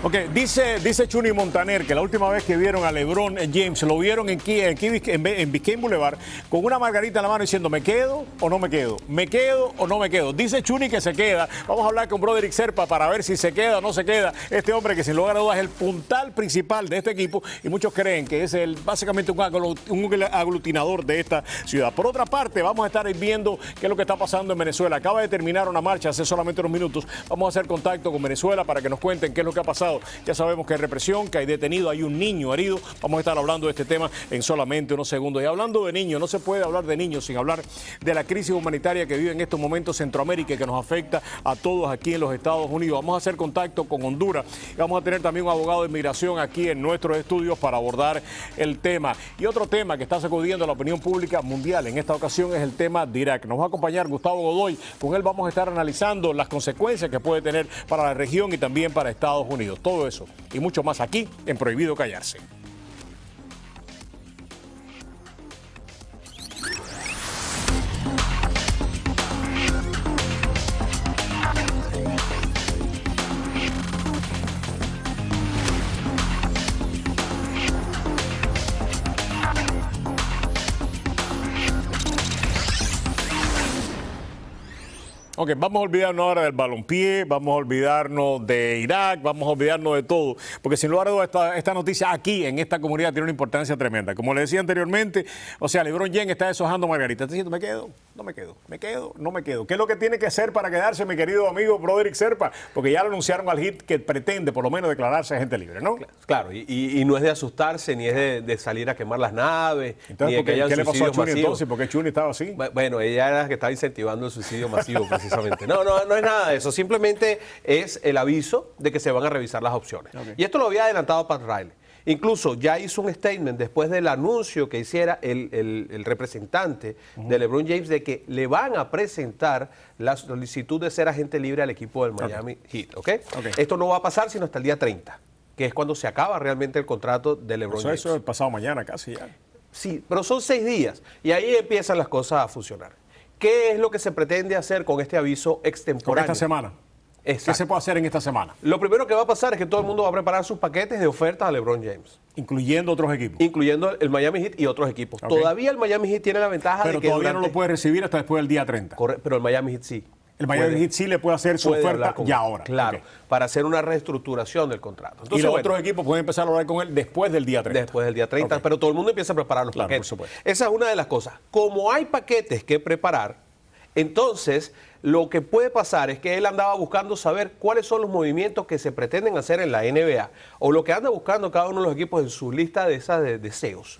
Ok, dice Chuni Montaner que la última vez que vieron a LeBron James lo vieron en Biscayne Boulevard con una margarita en la mano diciendo ¿me quedo o no me quedo? ¿Me quedo o no me quedo? Dice Chuni que se queda. Vamos a hablar con Broderick Serpa para ver si se queda o no se queda. Este hombre que sin lugar a dudas es el puntal principal de este equipo y muchos creen que es básicamente un aglutinador de esta ciudad. Por otra parte, vamos a estar viendo qué es lo que está pasando en Venezuela. Acaba de terminar una marcha hace solamente unos minutos. Vamos a hacer contacto con Venezuela para que nos cuenten qué es lo que ha pasado. Ya sabemos que hay represión, que hay detenido, hay un niño herido. Vamos a estar hablando de este tema en solamente unos segundos. Y hablando de niños, no se puede hablar de niños sin hablar de la crisis humanitaria que vive en estos momentos Centroamérica y que nos afecta a todos aquí en los Estados Unidos. Vamos a hacer contacto con Honduras y vamos a tener también un abogado de inmigración aquí en nuestros estudios para abordar el tema. Y otro tema que está sacudiendo la opinión pública mundial en esta ocasión es el tema de Irak. Nos va a acompañar Gustavo Godoy. Con él vamos a estar analizando las consecuencias que puede tener para la región y también para Estados Unidos. Todo eso y mucho más aquí en Prohibido Callarse. Ok, vamos a olvidarnos ahora del balompié, vamos a olvidarnos de Irak, vamos a olvidarnos de todo, porque sin lugar a dudas esta noticia aquí en esta comunidad tiene una importancia tremenda. Como le decía anteriormente, o sea, LeBron James está deshojando a Margarita, está diciendo, me quedo, no me quedo, me quedo, no me quedo. ¿Qué es lo que tiene que hacer para quedarse, mi querido amigo Broderick Serpa? Porque ya lo anunciaron al Heat que pretende por lo menos declararse agente libre, ¿no? Claro, y no es de asustarse, ni es de salir a quemar las naves. Entonces, ni ¿qué le pasó a Chuni masivos. entonces? ¿Por qué Chuni estaba así? Bueno, ella era la que estaba incentivando el suicidio masivo, precisamente. No es nada de eso. Simplemente es el aviso de que se van a revisar las opciones. Okay. Y esto lo había adelantado Pat Riley. Incluso ya hizo un statement después del anuncio que hiciera el representante de LeBron James de que le van a presentar la solicitud de ser agente libre al equipo del Miami Heat. ¿Okay? Esto no va a pasar sino hasta el día 30, que es cuando se acaba realmente el contrato de LeBron James. Eso es pasado mañana casi ya. Sí, pero son 6 días y ahí empiezan las cosas a funcionar. ¿Qué es lo que se pretende hacer con este aviso extemporáneo? Con esta semana. Exacto. ¿Qué se puede hacer en esta semana? Lo primero que va a pasar es que todo el mundo va a preparar sus paquetes de ofertas a LeBron James. Incluyendo otros equipos. Incluyendo el Miami Heat y otros equipos. Okay. Todavía el Miami Heat tiene la ventaja de que todavía no lo puede recibir hasta después del día 30. Correcto, pero el Miami Heat sí. El Miami Heat sí le puede hacer su oferta ya ahora. Claro, para hacer una reestructuración del contrato. Entonces, y los otros equipos pueden empezar a hablar con él después del día 30. Después del día 30, pero todo el mundo empieza a preparar los paquetes. Por supuesto. Esa es una de las cosas. Como hay paquetes que preparar, entonces lo que puede pasar es que él andaba buscando saber cuáles son los movimientos que se pretenden hacer en la NBA o lo que anda buscando cada uno de los equipos en su lista de esas de deseos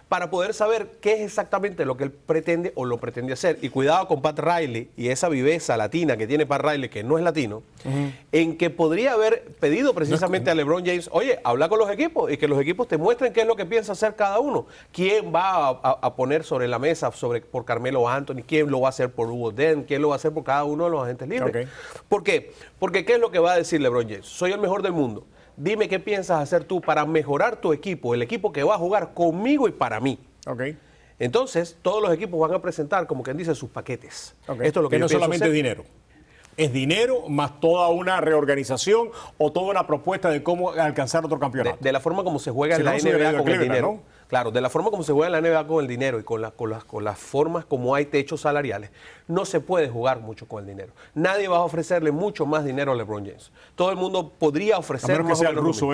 para poder saber qué es exactamente lo que él pretende o lo pretende hacer. Y cuidado con Pat Riley y esa viveza latina que tiene Pat Riley, que no es latino, en que podría haber pedido precisamente a LeBron James, oye, habla con los equipos y que los equipos te muestren qué es lo que piensa hacer cada uno. ¿Quién va a poner sobre la mesa por Carmelo Anthony? ¿Quién lo va a hacer por Hugo Dent? ¿Quién lo va a hacer por cada uno de los agentes libres? Okay. ¿Por qué? Porque ¿qué es lo que va a decir LeBron James? Soy el mejor del mundo. Dime qué piensas hacer tú para mejorar tu equipo, el equipo que va a jugar conmigo y para mí. Okay. Entonces, todos los equipos van a presentar, como quien dice, sus paquetes. Okay. Esto es lo que no solamente es dinero. ¿Es dinero más toda una reorganización o toda una propuesta de cómo alcanzar otro campeonato? De la forma como se juega en la NBA con el dinero. ¿No? Claro, de la forma como se juega en la NBA con el dinero y con las formas como hay techos salariales, no se puede jugar mucho con el dinero. Nadie va a ofrecerle mucho más dinero a LeBron James. Todo el mundo podría ofrecer a menos que sea el ruso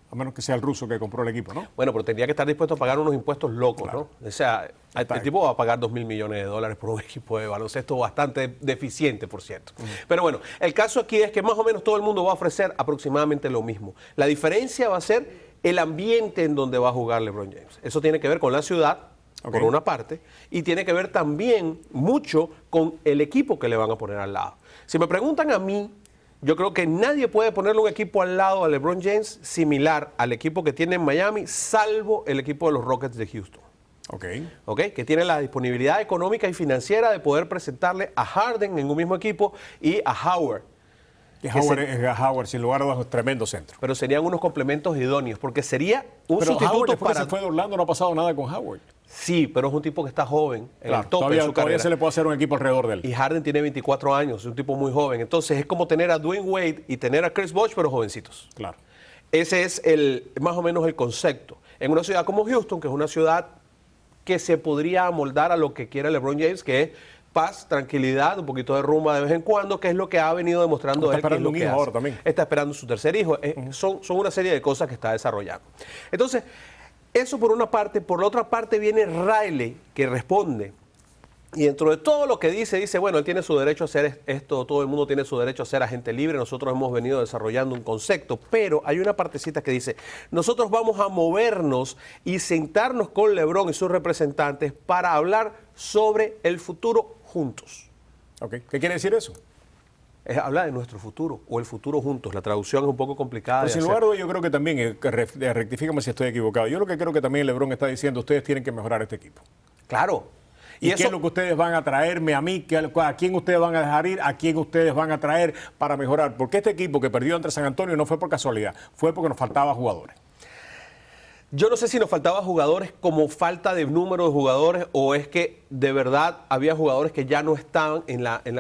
a menos que sea el ruso que compró el equipo, ¿no? Bueno, pero tendría que estar dispuesto a pagar unos impuestos locos, claro. ¿No? O sea, el tipo va a pagar $2.000 millones por un equipo de baloncesto bastante deficiente, por cierto. Pero bueno, el caso aquí es que más o menos todo el mundo va a ofrecer aproximadamente lo mismo. La diferencia va a ser el ambiente en donde va a jugar LeBron James. Eso tiene que ver con la ciudad, por una parte, y tiene que ver también mucho con el equipo que le van a poner al lado. Si me preguntan a mí, yo creo que nadie puede ponerle un equipo al lado a LeBron James similar al equipo que tiene en Miami, salvo el equipo de los Rockets de Houston. Que tiene la disponibilidad económica y financiera de poder presentarle a Harden en un mismo equipo y a Howard. Y Howard, sin lugar a dudas, es un tremendo centro. Pero serían unos complementos idóneos, porque sería un sustituto Howard, después para... que se fue de Orlando, no ha pasado nada con Howard. Sí, pero es un tipo que está joven, en Claro, el tope todavía, de su todavía carrera. se le puede hacer un equipo alrededor de él. Y Harden tiene 24 años, es un tipo muy joven. Entonces es como tener a Dwayne Wade y tener a Chris Bosh, pero jovencitos. Claro. Ese es más o menos el concepto. En una ciudad como Houston, que es una ciudad que se podría amoldar a lo que quiere LeBron James, que es paz, tranquilidad, un poquito de rumba de vez en cuando, que es lo que ha venido demostrando él. Está esperando un hijo ahora también. Está esperando su tercer hijo. Son una serie de cosas que está desarrollando. Entonces, eso por una parte. Por la otra parte viene Riley, que responde. Y dentro de todo lo que dice, bueno, él tiene su derecho a hacer esto, todo el mundo tiene su derecho a ser agente libre, nosotros hemos venido desarrollando un concepto, pero hay una partecita que dice, nosotros vamos a movernos y sentarnos con LeBron y sus representantes para hablar sobre el futuro juntos. Okay. ¿Qué quiere decir eso? Habla de nuestro futuro o el futuro juntos. La traducción es un poco complicada. Pero sin lugar a dudas, yo creo que también, rectifícame si estoy equivocado, yo lo que creo que también LeBron está diciendo, ustedes tienen que mejorar este equipo. Claro. ¿Y qué es lo que ustedes van a traerme a mí? ¿A quién ustedes van a dejar ir? ¿A quién ustedes van a traer para mejorar? Porque este equipo que perdió ante San Antonio no fue por casualidad, fue porque nos faltaban jugadores. Yo no sé si nos faltaba jugadores como falta de número de jugadores o es que de verdad había jugadores que ya no estaban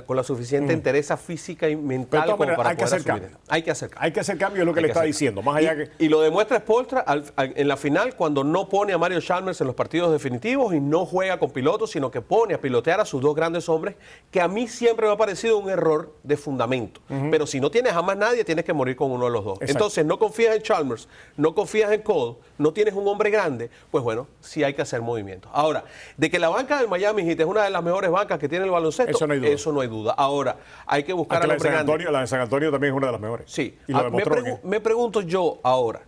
con la suficiente entereza física y mental como para hay que poder hacer asumir. cambio. Hay que hacer cambio. Hay que hacer cambio, es lo que le está diciendo. Más allá que... Y lo demuestra Spoelstra en la final cuando no pone a Mario Chalmers en los partidos definitivos y no juega con pilotos, sino que pone a pilotear a sus dos grandes hombres, que a mí siempre me ha parecido un error de fundamento. Pero si no tienes a más nadie, tienes que morir con uno de los dos. Exacto. Entonces no confías en Chalmers, no confías en Cole, no tienes un hombre grande, pues bueno, sí hay que hacer movimientos. Ahora, de que la banca del Miami Heat es una de las mejores bancas que tiene el baloncesto, eso no hay duda. Ahora, hay que buscar al hombre grande. La de San Antonio también es una de las mejores. Sí. Y lo demostró me pregunto yo ahora,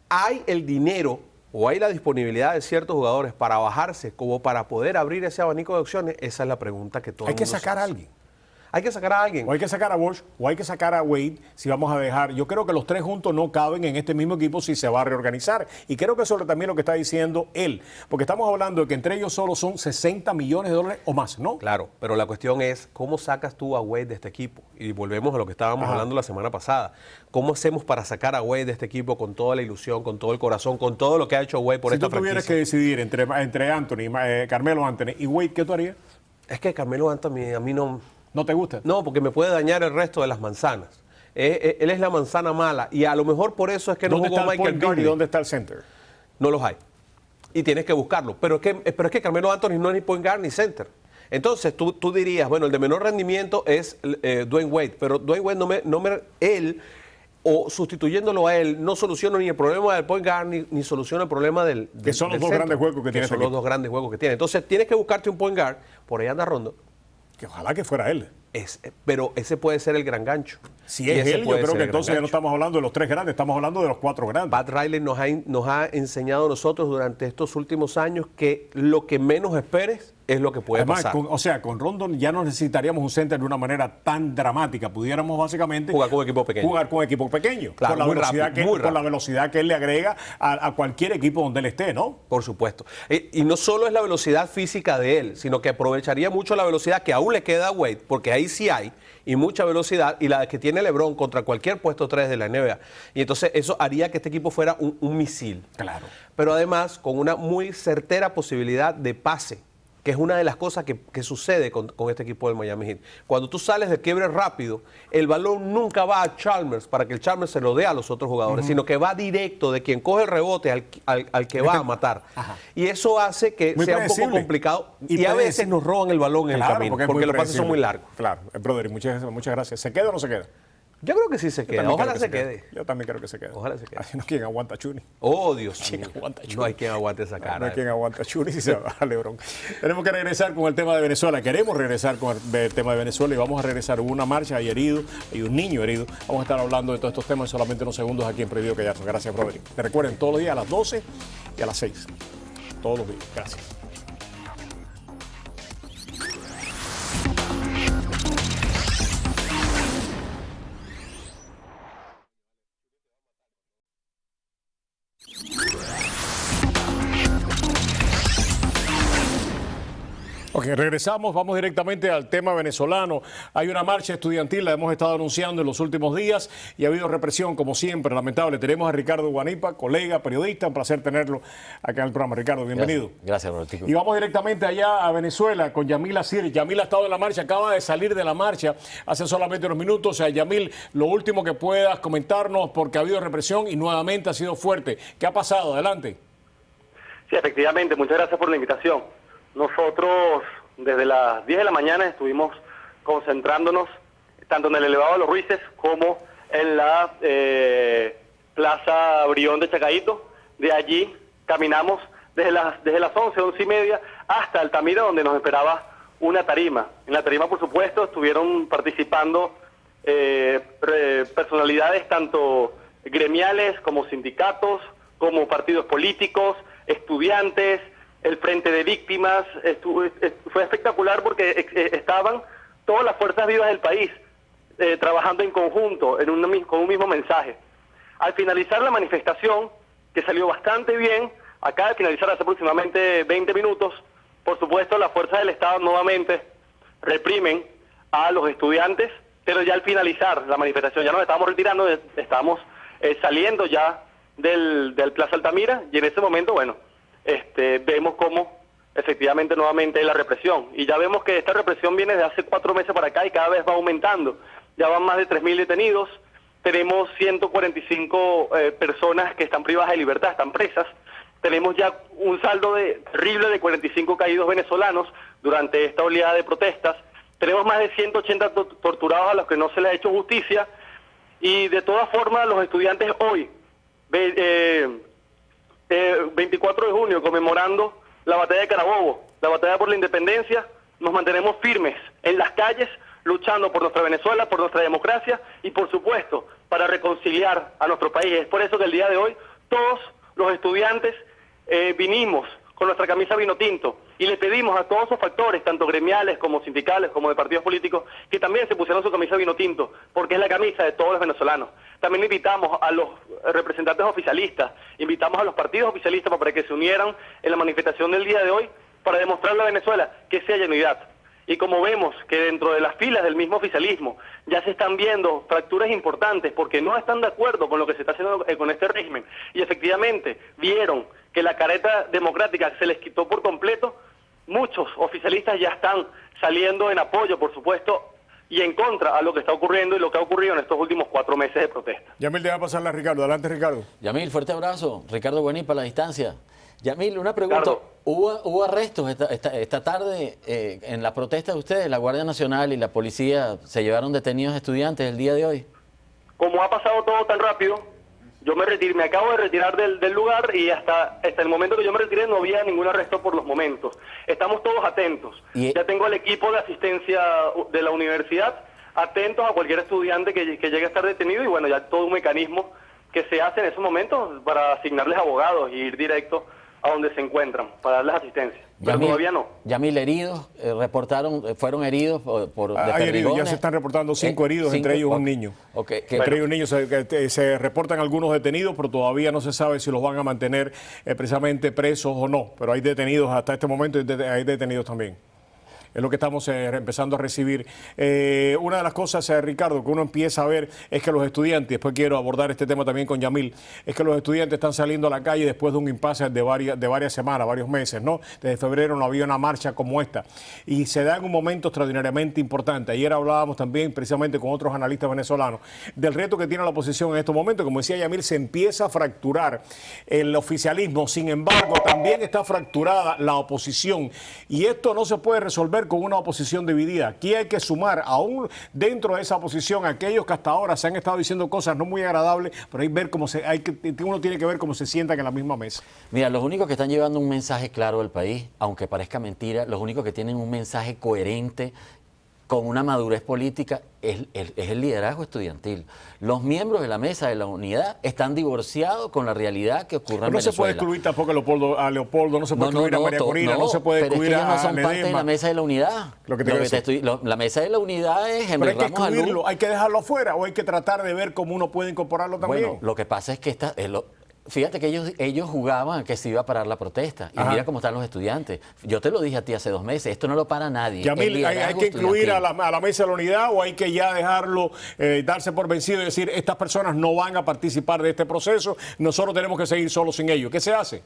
¿hay el dinero o hay la disponibilidad de ciertos jugadores para bajarse como para poder abrir ese abanico de opciones? Esa es la pregunta que todo el mundo hay que sacar a alguien. Hay que sacar a alguien. O hay que sacar a Bosh, o hay que sacar a Wade, si vamos a dejar. Yo creo que los tres juntos no caben en este mismo equipo si se va a reorganizar. Y creo que eso es también lo que está diciendo él. Porque estamos hablando de que entre ellos solo son 60 millones de dólares o más, ¿no? Claro, pero la cuestión es, ¿cómo sacas tú a Wade de este equipo? Y volvemos a lo que estábamos hablando la semana pasada. ¿Cómo hacemos para sacar a Wade de este equipo con toda la ilusión, con todo el corazón, con todo lo que ha hecho Wade por esta franquicia? Si tú tuvieras que decidir entre Anthony, Carmelo Anthony y Wade, ¿qué tú harías? Es que Carmelo Anthony a mí no... ¿No te gusta? No, porque me puede dañar el resto de las manzanas. Él es la manzana mala y a lo mejor por eso es que no jugó Michael Beasley. ¿Dónde está el center? No los hay. Y tienes que buscarlo. Pero es que Carmelo Anthony no es ni point guard ni center. Entonces tú dirías, bueno, el de menor rendimiento es Dwayne Wade, pero Dwayne Wade él o sustituyéndolo a él no soluciona ni el problema del point guard ni soluciona el problema del que son los dos grandes juegos que tiene. Son los dos grandes juegos que tiene. Entonces tienes que buscarte un point guard, por ahí anda Rondo. Que ojalá que fuera él. Pero ese puede ser el gran gancho. Si es él, yo creo que entonces ya no estamos hablando de los tres grandes, estamos hablando de los cuatro grandes. Pat Riley nos ha enseñado a nosotros durante estos últimos años que lo que menos esperes es lo que puede pasar. Con Rondo ya no necesitaríamos un center de una manera tan dramática. Pudiéramos básicamente jugar con equipo pequeño. Claro, por la velocidad que él le agrega a cualquier equipo donde él esté, ¿no? Por supuesto. Y no solo es la velocidad física de él, sino que aprovecharía mucho la velocidad que aún le queda a Wade, porque ahí sí hay, y mucha velocidad, y la que tiene LeBron contra cualquier puesto 3 de la NBA. Y entonces eso haría que este equipo fuera un misil. Claro. Pero además con una muy certera posibilidad de pase, que es una de las cosas que sucede con este equipo del Miami Heat. Cuando tú sales de quiebre rápido, el balón nunca va a Chalmers para que el Chalmers se lo dé a los otros jugadores, sino que va directo de quien coge el rebote al que va a matar. Y eso hace que sea un poco complicado y a veces nos roban el balón en el camino, porque los pases son muy largos. Claro, brother, muchas gracias. ¿Se queda o no se queda? Yo creo que sí se queda. Ojalá se quede. Yo también creo que se quede. Ojalá se quede. No hay quien aguanta a Chuni. Oh, Dios mío. Aguanta a Chuni? No hay quien aguante esa cara. No hay quien aguanta a Chuni si se va a LeBron. Tenemos que regresar con el tema de Venezuela. Queremos regresar con el tema de Venezuela y vamos a regresar. Hubo una marcha, hay heridos, hay un niño herido. Vamos a estar hablando de todos estos temas en solamente unos segundos aquí en Prohibido Callarse. Gracias, Roderick. Te recuerden todos los días a las 12 y a las 6. Todos los días. Gracias. Ok, Ok, regresamos, vamos directamente al tema venezolano. Hay una marcha estudiantil, la hemos estado anunciando en los últimos días y ha habido represión, como siempre, lamentable. Tenemos a Ricardo Guanipa, colega, periodista, un placer tenerlo acá en el programa. Ricardo, bienvenido. Gracias, Robertico. Y vamos directamente allá a Venezuela con Yamil Asir. Yamil ha estado en la marcha, acaba de salir de la marcha hace solamente unos minutos. Yamil, lo último que puedas comentarnos, porque ha habido represión y nuevamente ha sido fuerte. ¿Qué ha pasado? Adelante. Sí, efectivamente, muchas gracias por la invitación. Nosotros desde las 10 de la mañana estuvimos concentrándonos tanto en el elevado de los Ruices como en la Plaza Brión de Chacaíto. De allí caminamos desde las 11, 11 y media hasta Altamira, donde nos esperaba una tarima. En la tarima, por supuesto, estuvieron participando personalidades tanto gremiales como sindicatos, como partidos políticos, estudiantes, el Frente de Víctimas. Fue espectacular porque estaban todas las fuerzas vivas del país trabajando en conjunto con un mismo mensaje. Al finalizar la manifestación, que salió bastante bien, acaba de finalizar hace aproximadamente 20 minutos, por supuesto las fuerzas del Estado nuevamente reprimen a los estudiantes, pero ya al finalizar la manifestación ya nos estábamos retirando, estábamos saliendo ya del Plaza Altamira, y en ese momento, bueno, vemos cómo efectivamente nuevamente hay la represión, y ya vemos que esta represión viene de hace 4 meses para acá y cada vez va aumentando. Ya van más de 3.000 detenidos, tenemos 145 personas que están privadas de libertad, están presas, tenemos ya un saldo terrible de 45 caídos venezolanos durante esta oleada de protestas, tenemos más de 180 torturados a los que no se les ha hecho justicia, y de todas formas los estudiantes hoy, 24 de junio, conmemorando la batalla de Carabobo, la batalla por la independencia, nos mantenemos firmes en las calles, luchando por nuestra Venezuela, por nuestra democracia y, por supuesto, para reconciliar a nuestro país. Es por eso que el día de hoy todos los estudiantes vinimos con nuestra camisa vino tinto y le pedimos a todos esos factores, tanto gremiales como sindicales, como de partidos políticos, que también se pusieron su camisa vino tinto, porque es la camisa de todos los venezolanos. También invitamos a los representantes oficialistas, invitamos a los partidos oficialistas para que se unieran en la manifestación del día de hoy para demostrarle a Venezuela que sí hay unidad. Y como vemos que dentro de las filas del mismo oficialismo ya se están viendo fracturas importantes porque no están de acuerdo con lo que se está haciendo con este régimen, y efectivamente vieron que la careta democrática se les quitó por completo, muchos oficialistas ya están saliendo en apoyo, por supuesto, y en contra a lo que está ocurriendo y lo que ha ocurrido en estos últimos 4 meses de protesta. Yamil, te va a pasarla a Ricardo. Adelante, Ricardo. Yamil, fuerte abrazo. Ricardo Guanipa a la distancia. Yamil, una pregunta. Ricardo, ¿Hubo arrestos esta tarde en la protesta de ustedes? ¿La Guardia Nacional y la policía se llevaron detenidos estudiantes el día de hoy? Como ha pasado todo tan rápido, yo me acabo de retirar del lugar y hasta el momento que yo me retiré no había ningún arresto por los momentos. Estamos todos atentos. Ya tengo al equipo de asistencia de la universidad atentos a cualquier estudiante que llegue a estar detenido, y bueno, ya todo un mecanismo que se hace en esos momentos para asignarles abogados y ir directo a donde se encuentran para darles asistencia. Pero todavía no. Yamil, heridos, fueron heridos por hay heridos, ya se están reportando 5 heridos, entre ellos un niño. Entre ellos un niño, se reportan algunos detenidos, pero todavía no se sabe si los van a mantener precisamente presos o no. Pero hay detenidos hasta este momento, hay detenidos también. Es lo que estamos empezando a recibir. Una de las cosas, Ricardo, que uno empieza a ver es que los estudiantes, después quiero abordar este tema también con Yamil, es que los estudiantes están saliendo a la calle después de un impasse de varias semanas, varios meses, ¿no? Desde febrero no había una marcha como esta. Y se da en un momento extraordinariamente importante. Ayer hablábamos también, precisamente con otros analistas venezolanos, del reto que tiene la oposición en estos momentos. Como decía Yamil, se empieza a fracturar el oficialismo. Sin embargo, también está fracturada la oposición. Y esto no se puede resolver con una oposición dividida. Aquí hay que sumar aún dentro de esa oposición a aquellos que hasta ahora se han estado diciendo cosas no muy agradables, pero uno tiene que ver cómo se sientan en la misma mesa. Mira, los únicos que están llevando un mensaje claro al país, aunque parezca mentira, los únicos que tienen un mensaje coherente con una madurez política es el liderazgo estudiantil. Los miembros de la Mesa de la Unidad están divorciados con la realidad que ocurre en Venezuela. No se puede excluir tampoco a Leopoldo, no se puede excluir a María Corina, no se puede excluir a ellos no son parte de la Mesa de la Unidad. La Mesa de la Unidad es Pero hay que excluirlo, hay que dejarlo afuera o hay que tratar de ver cómo uno puede incorporarlo también. Bueno, lo que pasa es que fíjate que ellos jugaban a que se iba a parar la protesta. Y mira cómo están los estudiantes. Yo te lo dije a ti hace 2 meses, esto no lo para nadie. Yamil, ¿hay que incluir a la mesa de la unidad o hay que ya dejarlo, darse por vencido y decir, estas personas no van a participar de este proceso, nosotros tenemos que seguir solos sin ellos? ¿Qué se hace?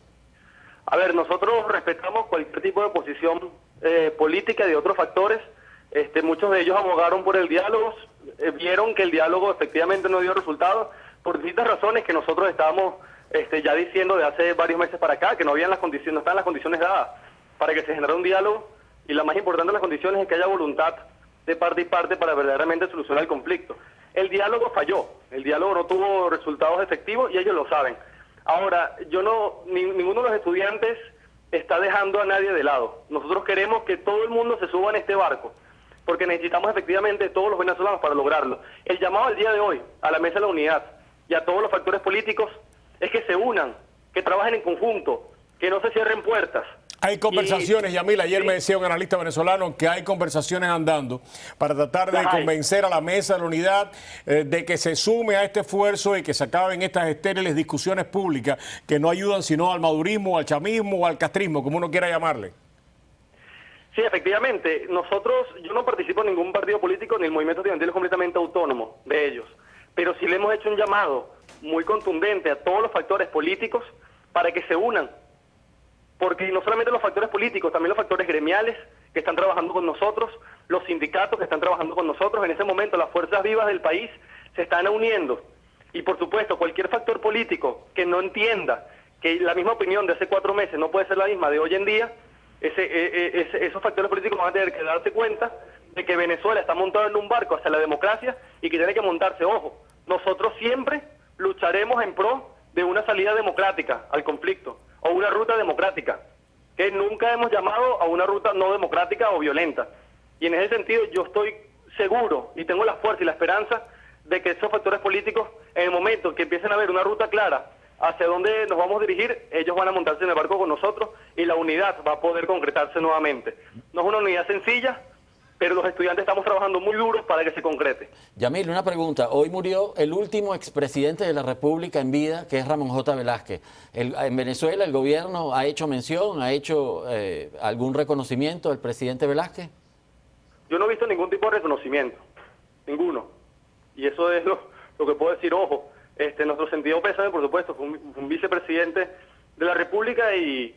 A ver, nosotros respetamos cualquier tipo de posición política y de otros factores. Muchos de ellos abogaron por el diálogo, vieron que el diálogo efectivamente no dio resultados por distintas razones que nosotros estábamos ya diciendo de hace varios meses para acá, que no habían las condiciones, no estaban las condiciones dadas para que se generara un diálogo, y la más importante de las condiciones es que haya voluntad de parte y parte para verdaderamente solucionar el conflicto. El diálogo falló, el diálogo no tuvo resultados efectivos y ellos lo saben. Ahora, ninguno de los estudiantes está dejando a nadie de lado. Nosotros queremos que todo el mundo se suba en este barco, porque necesitamos efectivamente todos los venezolanos para lograrlo. El llamado al día de hoy a la mesa de la unidad y a todos los factores políticos es que se unan, que trabajen en conjunto, que no se cierren puertas. Hay conversaciones, Yamil, ayer me decía un analista venezolano que hay conversaciones andando para tratar de convencer a la mesa de la unidad de que se sume a este esfuerzo y que se acaben estas estériles discusiones públicas que no ayudan sino al madurismo, al chavismo o al castrismo, como uno quiera llamarle. Sí, efectivamente. Yo no participo en ningún partido político, ni el movimiento estudiantil es completamente autónomo de ellos, pero sí le hemos hecho un llamado muy contundente a todos los factores políticos para que se unan. Porque no solamente los factores políticos, también los factores gremiales que están trabajando con nosotros, los sindicatos que están trabajando con nosotros. En ese momento las fuerzas vivas del país se están uniendo. Y por supuesto, cualquier factor político que no entienda que la misma opinión de hace 4 meses no puede ser la misma de hoy en día, esos factores políticos van a tener que darse cuenta de que Venezuela está montado en un barco hacia la democracia y que tiene que montarse, ojo, nosotros siempre lucharemos en pro de una salida democrática al conflicto, o una ruta democrática, que nunca hemos llamado a una ruta no democrática o violenta. Y en ese sentido yo estoy seguro y tengo la fuerza y la esperanza de que esos factores políticos, en el momento que empiecen a ver una ruta clara hacia dónde nos vamos a dirigir, ellos van a montarse en el barco con nosotros y la unidad va a poder concretarse nuevamente. No es una unidad sencilla, pero los estudiantes estamos trabajando muy duro para que se concrete. Yamil, una pregunta. Hoy murió el último expresidente de la República en vida, que es Ramón J. Velázquez. En Venezuela el gobierno ha hecho mención, ha hecho algún reconocimiento al presidente Velázquez. Yo no he visto ningún tipo de reconocimiento, ninguno. Y eso es lo que puedo decir. Ojo, nuestro sentido pésame, por supuesto, fue un vicepresidente de la República y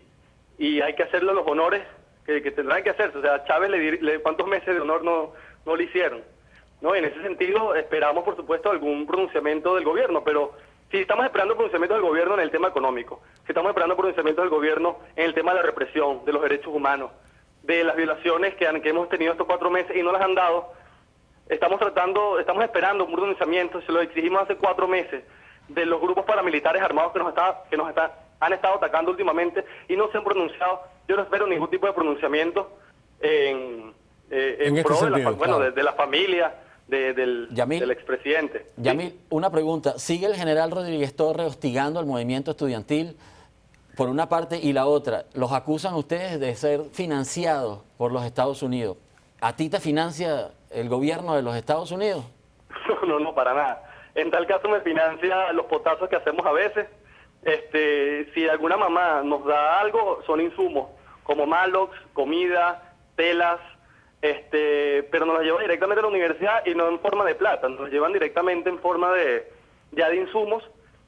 hay que hacerle los honores que tendrán que hacerse. O sea, a Chávez ¿cuántos meses de honor no le hicieron? ¿No? En ese sentido, esperamos, por supuesto, algún pronunciamiento del gobierno, pero si estamos esperando pronunciamiento del gobierno en el tema económico, si estamos esperando pronunciamiento del gobierno en el tema de la represión, de los derechos humanos, de las violaciones que hemos tenido estos 4 meses y no las han dado, estamos esperando un pronunciamiento, se lo exigimos hace 4 meses, de los grupos paramilitares armados que nos han estado atacando últimamente y no se han pronunciado. Yo no espero ningún tipo de pronunciamiento en pro de la familia del expresidente. Yamil, una pregunta. ¿Sigue el general Rodríguez Torres hostigando al movimiento estudiantil por una parte y la otra? Los acusan ustedes de ser financiados por los Estados Unidos. ¿A ti te financia el gobierno de los Estados Unidos? No, para nada. En tal caso me financia los potazos que hacemos a veces. Si alguna mamá nos da algo, son insumos, como Malox, comida, telas, pero nos las llevan directamente a la universidad y no en forma de plata, nos las llevan directamente en forma de insumos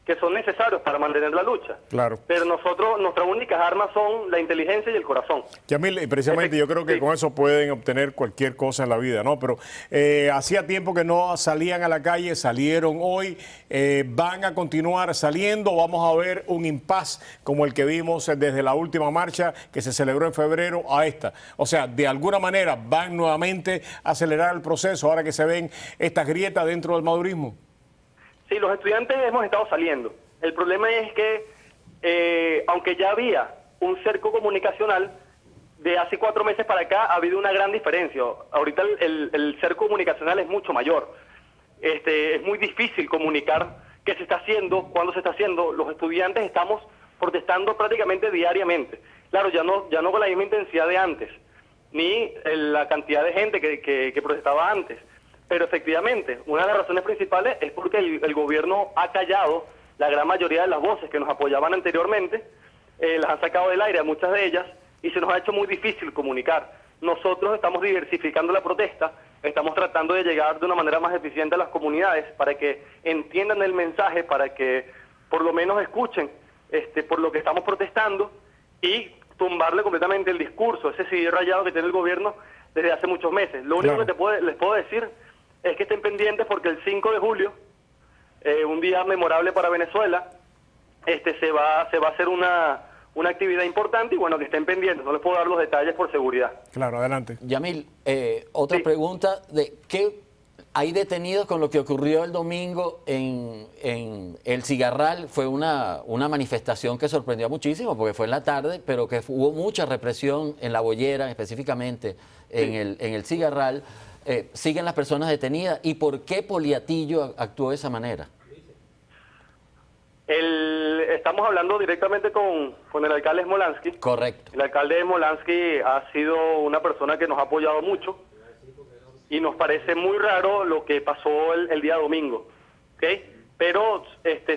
que son necesarios para mantener la lucha. Claro. Pero nuestras únicas armas son la inteligencia y el corazón. Yamil, y precisamente yo creo que con eso pueden obtener cualquier cosa en la vida, ¿no? Pero hacía tiempo que no salían a la calle, salieron hoy, van a continuar saliendo, vamos a ver un impasse como el que vimos desde la última marcha que se celebró en febrero a esta. O sea, de alguna manera van nuevamente a acelerar el proceso ahora que se ven estas grietas dentro del madurismo. Sí, los estudiantes hemos estado saliendo. El problema es que, aunque ya había un cerco comunicacional, de hace 4 meses para acá ha habido una gran diferencia. Ahorita el cerco comunicacional es mucho mayor. Es muy difícil comunicar qué se está haciendo, cuándo se está haciendo. Los estudiantes estamos protestando prácticamente diariamente. Claro, ya no con la misma intensidad de antes, ni la cantidad de gente que protestaba antes. Pero efectivamente, una de las razones principales es porque el gobierno ha callado La gran mayoría de las voces que nos apoyaban anteriormente las han sacado del aire, muchas de ellas, y se nos ha hecho muy difícil comunicar. Nosotros estamos diversificando la protesta, estamos tratando de llegar de una manera más eficiente a las comunidades para que entiendan el mensaje, para que por lo menos escuchen por lo que estamos protestando y tumbarle completamente el discurso, ese CD rayado que tiene el gobierno desde hace muchos meses. Lo único que les puedo decir es que estén pendientes porque el 5 de julio, un día memorable para Venezuela, se va a hacer una actividad importante y bueno, que estén pendientes. No les puedo dar los detalles por seguridad. Claro, adelante. Yamil, otra pregunta de ¿qué hay detenidos con lo que ocurrió el domingo en El Cigarral? Fue una manifestación que sorprendió muchísimo porque fue en la tarde, pero que hubo mucha represión en La Bollera, específicamente en el Cigarral. ¿Siguen las personas detenidas? ¿Y por qué Poliatillo actuó de esa manera? Estamos hablando directamente con el alcalde Smolansky. Correcto. El alcalde Smolansky ha sido una persona que nos ha apoyado mucho y nos parece muy raro lo que pasó el día domingo, ¿okay? Pero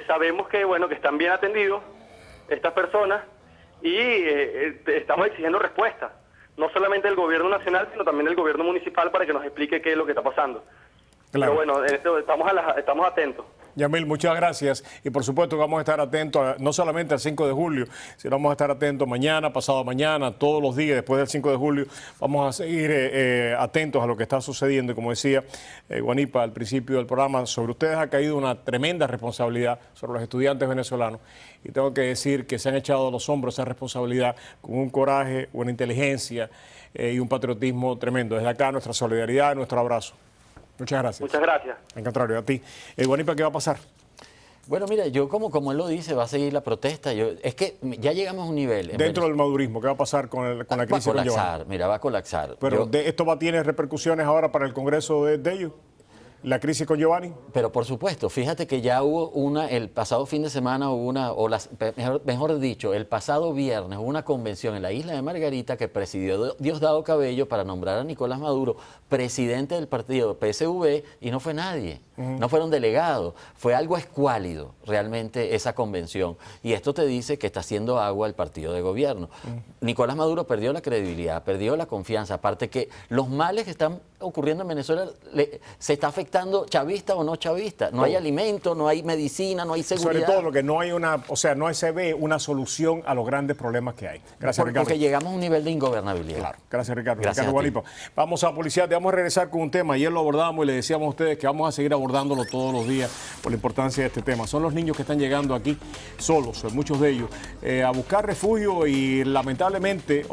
sabemos que bueno, que están bien atendidos estas personas y estamos exigiendo respuestas, no solamente del gobierno nacional, sino también del gobierno municipal para que nos explique qué es lo que está pasando. Claro. Pero bueno, estamos atentos. Yamil, muchas gracias. Y por supuesto que vamos a estar atentos, no solamente al 5 de julio, sino vamos a estar atentos mañana, pasado mañana, todos los días después del 5 de julio. Vamos a seguir atentos a lo que está sucediendo. Y como decía Guanipa al principio del programa, sobre ustedes ha caído una tremenda responsabilidad sobre los estudiantes venezolanos. Y tengo que decir que se han echado a los hombros esa responsabilidad con un coraje, una inteligencia y un patriotismo tremendo. Desde acá nuestra solidaridad y nuestro abrazo. Muchas gracias. Muchas gracias. En contrario, a ti. Guanipa, ¿qué va a pasar? Bueno, mira, yo como él lo dice, va a seguir la protesta. Es que ya llegamos a un nivel. Dentro del madurismo, ¿qué va a pasar con la crisis? Va a colapsar, mira, va a colapsar. Pero ¿esto tiene repercusiones ahora para el Congreso de ellos? ¿La crisis con Giovanni? Pero por supuesto, fíjate que ya hubo el pasado fin de semana mejor dicho, el pasado viernes hubo una convención en la isla de Margarita que presidió Diosdado Cabello para nombrar a Nicolás Maduro presidente del partido PSV y no fue nadie, no fueron delegados, fue algo escuálido realmente esa convención y esto te dice que está haciendo agua el partido de gobierno. Nicolás Maduro perdió la credibilidad, perdió la confianza, aparte que los males que están ocurriendo en Venezuela se está afectando chavista o no chavista, no hay alimento, no hay medicina, no hay seguridad. Sobre todo lo que no hay no se ve una solución a los grandes problemas que hay. Gracias, Ricardo. Porque llegamos a un nivel de ingobernabilidad. Claro, gracias, Ricardo. Gracias Ricardo Guanipa. Vamos a Policía, vamos a regresar con un tema. Ayer lo abordamos y le decíamos a ustedes que vamos a seguir abordándolo todos los días por la importancia de este tema. Son los niños que están llegando aquí solos, muchos de ellos, a buscar refugio y lamentablemente,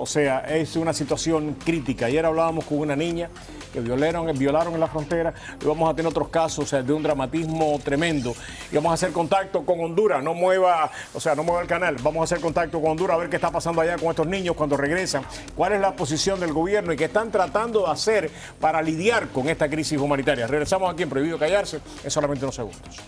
es una situación crítica. Ayer hablábamos con una niña que violaron en la frontera y vamos a tener otros casos de un dramatismo tremendo y vamos a hacer contacto con Honduras. No mueva el canal, vamos a hacer contacto con Honduras a ver qué está pasando allá con estos niños cuando regresan, cuál es la posición del gobierno y qué están tratando de hacer para lidiar con esta crisis humanitaria. Regresamos aquí en Prohibido Callarse en solamente unos segundos.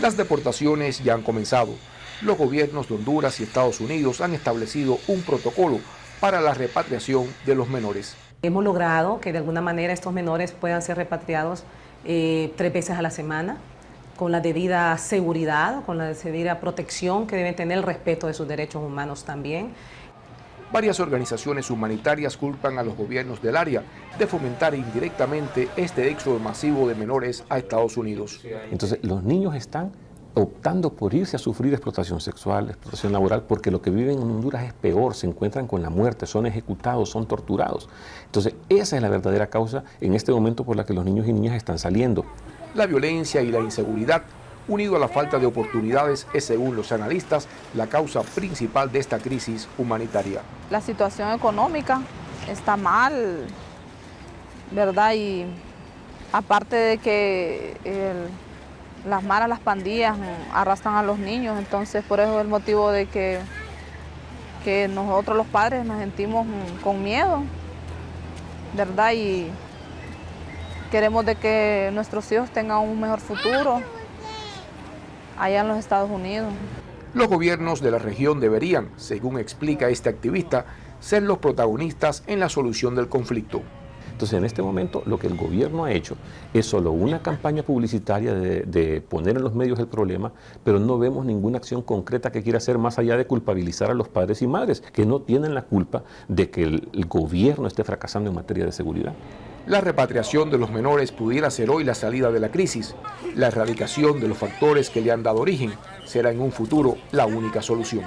Las deportaciones ya han comenzado. Los gobiernos de Honduras y Estados Unidos han establecido un protocolo para la repatriación de los menores. Hemos logrado que de alguna manera estos menores puedan ser repatriados 3 veces a la semana, con la debida seguridad, con la debida protección que deben tener, el respeto de sus derechos humanos también. Varias organizaciones humanitarias culpan a los gobiernos del área de fomentar indirectamente este éxodo masivo de menores a Estados Unidos. Entonces, los niños están optando por irse a sufrir explotación sexual, explotación laboral, porque lo que viven en Honduras es peor, se encuentran con la muerte, son ejecutados, son torturados. Entonces, esa es la verdadera causa en este momento por la que los niños y niñas están saliendo. La violencia y la inseguridad, unido a la falta de oportunidades, es, según los analistas, la causa principal de esta crisis humanitaria. La situación económica está mal, ¿verdad? Y aparte de que las maras, las pandillas arrastran a los niños, entonces por eso es el motivo de que que nosotros los padres nos sentimos con miedo, ¿verdad? Y queremos de que nuestros hijos tengan un mejor futuro allá en los Estados Unidos. Los gobiernos de la región deberían, según explica este activista, ser los protagonistas en la solución del conflicto. Entonces, en este momento, lo que el gobierno ha hecho es solo una campaña publicitaria de poner en los medios el problema, pero no vemos ninguna acción concreta que quiera hacer más allá de culpabilizar a los padres y madres, que no tienen la culpa de que el gobierno esté fracasando en materia de seguridad. La repatriación de los menores pudiera ser hoy la salida de la crisis. La erradicación de los factores que le han dado origen será en un futuro la única solución.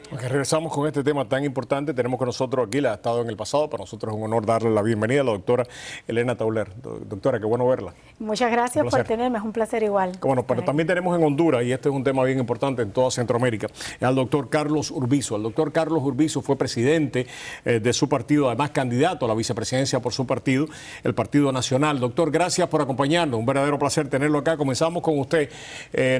Okay, regresamos con este tema tan importante. Tenemos con nosotros aquí, la ha estado en el pasado, para nosotros es un honor darle la bienvenida a la doctora Elena Tauler. Doctora, qué bueno verla. Muchas gracias por tenerme, es un placer igual. Bueno, pero también tenemos en Honduras, y este es un tema bien importante en toda Centroamérica, al doctor Carlos Urbizo. El doctor Carlos Urbizo fue presidente de su partido, además candidato a la vicepresidencia por su partido, el Partido Nacional. Doctor, gracias por acompañarnos, un verdadero placer tenerlo acá. Comenzamos con usted.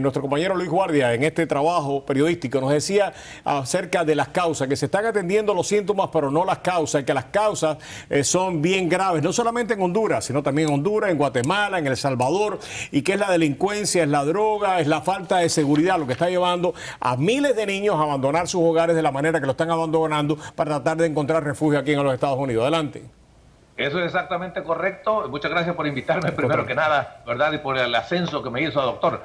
Nuestro compañero Luis Guardia, en este trabajo periodístico, nos decía acerca de las causas, que se están atendiendo los síntomas, pero no las causas, y que las causas son bien graves, no solamente en Honduras, sino también en Honduras, en Guatemala, en El Salvador, y que es la delincuencia, es la droga, es la falta de seguridad, lo que está llevando a miles de niños a abandonar sus hogares de la manera que lo están abandonando para tratar de encontrar refugio aquí en los Estados Unidos. Adelante. Eso es exactamente correcto. Muchas gracias por invitarme, primero que nada, ¿verdad? Y por el ascenso que me hizo, doctor.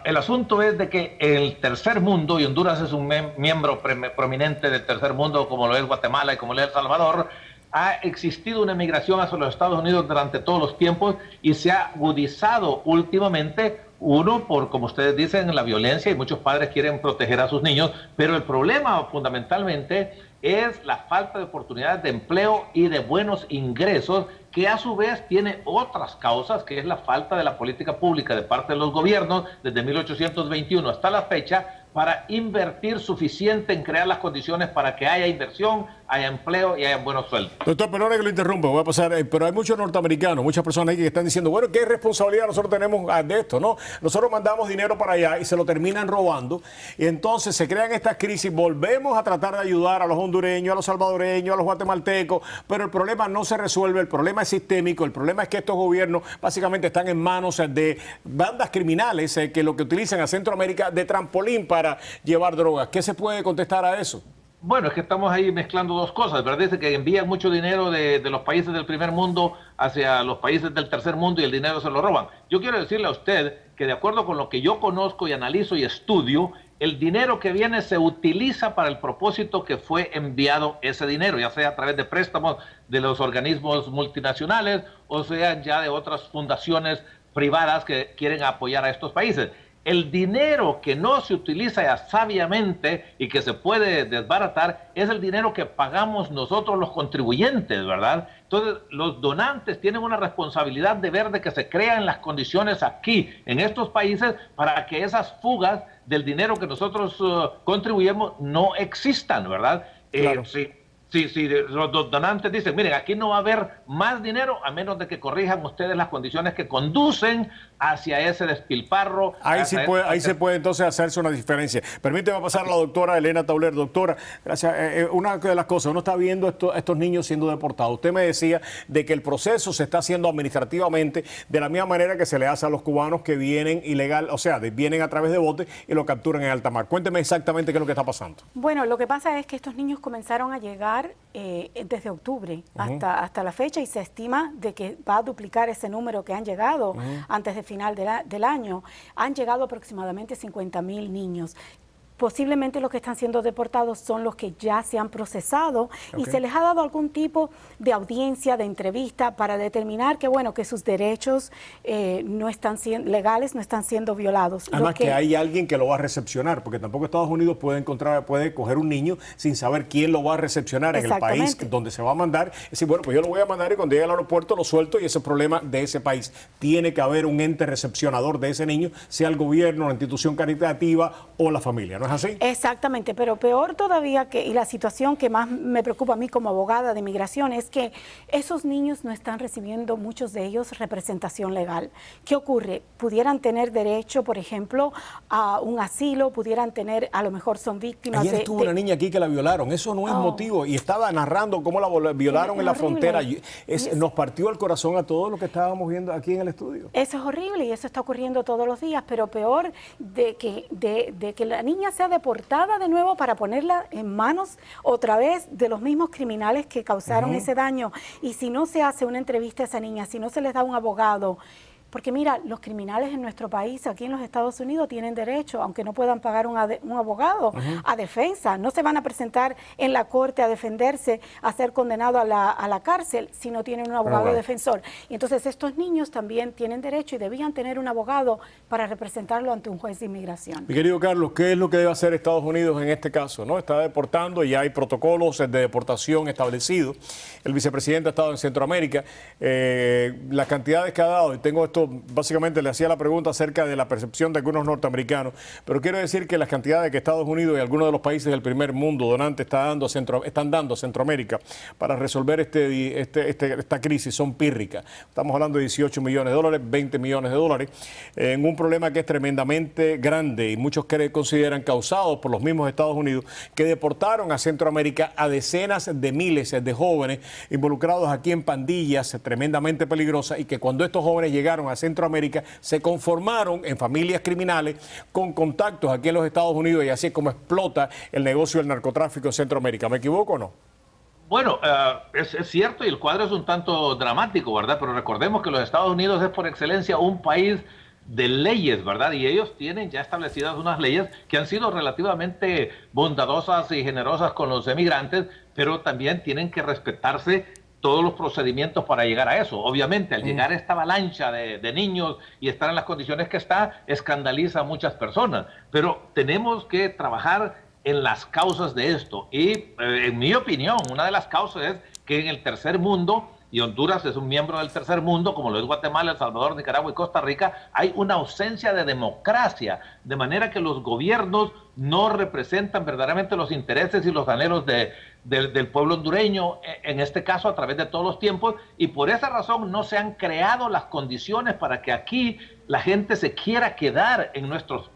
El asunto es de que el tercer mundo, y Honduras es un miembro prominente del tercer mundo, como lo es Guatemala y como lo es El Salvador, ha existido una migración hacia los Estados Unidos durante todos los tiempos y se ha agudizado últimamente, uno, por, como ustedes dicen, la violencia, y muchos padres quieren proteger a sus niños, pero el problema fundamentalmente es la falta de oportunidades de empleo y de buenos ingresos, que a su vez tiene otras causas, que es la falta de la política pública de parte de los gobiernos desde 1821 hasta la fecha, para invertir suficiente en crear las condiciones para que haya inversión, haya empleo y haya buenos sueldos. Doctor, perdone que lo interrumpa, voy a pasar, pero hay muchos norteamericanos, muchas personas ahí que están diciendo, bueno, ¿qué responsabilidad nosotros tenemos de esto? No, nosotros mandamos dinero para allá y se lo terminan robando, y entonces se crean estas crisis, volvemos a tratar de ayudar a los hondureños, a los salvadoreños, a los guatemaltecos, pero el problema no se resuelve, el problema es sistémico, el problema es que estos gobiernos básicamente están en manos de bandas criminales que lo que utilizan a Centroamérica de trampolín para llevar drogas. ¿Qué se puede contestar a eso? Bueno, es que estamos ahí mezclando dos cosas, ¿verdad? Dice que envían mucho dinero de los países del primer mundo hacia los países del tercer mundo y el dinero se lo roban. Yo quiero decirle a usted que de acuerdo con lo que yo conozco y analizo y estudio, el dinero que viene se utiliza para el propósito que fue enviado ese dinero, ya sea a través de préstamos de los organismos multinacionales o sea ya de otras fundaciones privadas que quieren apoyar a estos países. El dinero que no se utiliza ya sabiamente y que se puede desbaratar es el dinero que pagamos nosotros los contribuyentes, ¿verdad? Entonces, los donantes tienen una responsabilidad de ver de que se crean las condiciones aquí, en estos países, para que esas fugas del dinero que nosotros contribuyemos no existan, ¿verdad? Claro. Sí, los donantes dicen, miren, aquí no va a haber más dinero a menos de que corrijan ustedes las condiciones que conducen hacia ese despilfarro. Ahí se puede entonces hacerse una diferencia. Permíteme pasar a la doctora Elena Tauler. Doctora, gracias. Una de las cosas, uno está viendo estos niños siendo deportados. Usted me decía de que el proceso se está haciendo administrativamente de la misma manera que se le hace a los cubanos que vienen ilegal, o sea, vienen a través de botes y lo capturan en alta mar. Cuénteme exactamente qué es lo que está pasando. Bueno, lo que pasa es que estos niños comenzaron a llegar desde octubre hasta la fecha, y se estima de que va a duplicar ese número que han llegado antes del final del año. Han llegado aproximadamente 50,000 niños. Posiblemente los que están siendo deportados son los que ya se han procesado y se les ha dado algún tipo de audiencia, de entrevista para determinar que, bueno, que sus derechos no están siendo legales, no están siendo violados. Además que hay alguien que lo va a recepcionar, porque tampoco Estados Unidos puede coger un niño sin saber quién lo va a recepcionar en el país donde se va a mandar. Es decir, bueno, pues yo lo voy a mandar y cuando llegue al aeropuerto lo suelto, y ese es el problema de ese país. Tiene que haber un ente recepcionador de ese niño, sea el gobierno, la institución caritativa o la familia, ¿no? ¿no es así? Exactamente, pero peor todavía y la situación que más me preocupa a mí como abogada de migración es que esos niños no están recibiendo, muchos de ellos, representación legal. ¿Qué ocurre? Pudieran tener derecho, por ejemplo, a un asilo, pudieran tener, a lo mejor son víctimas Ayer estuvo una niña aquí que la violaron, eso no es motivo, y estaba narrando cómo la violaron en la frontera. Nos partió el corazón a todos los que estábamos viendo aquí en el estudio. Eso es horrible y eso está ocurriendo todos los días, pero peor de que la niña sea deportada de nuevo para ponerla en manos otra vez de los mismos criminales que causaron ese daño. Y si no se hace una entrevista a esa niña, si no se les da un abogado, porque mira, los criminales en nuestro país, aquí en los Estados Unidos, tienen derecho, aunque no puedan pagar un abogado, a defensa. No se van a presentar en la corte a defenderse, a ser condenado a la cárcel, si no tienen un abogado defensor. Y entonces estos niños también tienen derecho y debían tener un abogado para representarlo ante un juez de inmigración. Mi querido Carlos, ¿qué es lo que debe hacer Estados Unidos en este caso? ¿No? Está deportando y hay protocolos de deportación establecidos. El vicepresidente ha estado en Centroamérica. Las cantidades que ha dado, y tengo esto, básicamente le hacía la pregunta acerca de la percepción de algunos norteamericanos, pero quiero decir que las cantidades que Estados Unidos y algunos de los países del primer mundo donantes están dando a Centroamérica para resolver esta crisis son pírricas. Estamos hablando de 18 millones de dólares, 20 millones de dólares, en un problema que es tremendamente grande y muchos consideran causado por los mismos Estados Unidos, que deportaron a Centroamérica a decenas de miles de jóvenes involucrados aquí en pandillas tremendamente peligrosas, y que cuando estos jóvenes llegaron a Centroamérica se conformaron en familias criminales con contactos aquí en los Estados Unidos, y así es como explota el negocio del narcotráfico en Centroamérica. ¿Me equivoco o no? Bueno, es cierto, y el cuadro es un tanto dramático, ¿verdad? Pero recordemos que los Estados Unidos es por excelencia un país de leyes, ¿verdad? Y ellos tienen ya establecidas unas leyes que han sido relativamente bondadosas y generosas con los emigrantes, pero también tienen que respetarse todos los procedimientos para llegar a eso. Obviamente, al llegar a esta avalancha de niños y estar en las condiciones que está, escandaliza a muchas personas. Pero tenemos que trabajar en las causas de esto. Y en mi opinión, una de las causas es que en el tercer mundo, y Honduras es un miembro del tercer mundo, como lo es Guatemala, El Salvador, Nicaragua y Costa Rica, hay una ausencia de democracia, de manera que los gobiernos no representan verdaderamente los intereses y los anhelos del pueblo hondureño, en este caso a través de todos los tiempos, y por esa razón no se han creado las condiciones para que aquí la gente se quiera quedar en nuestros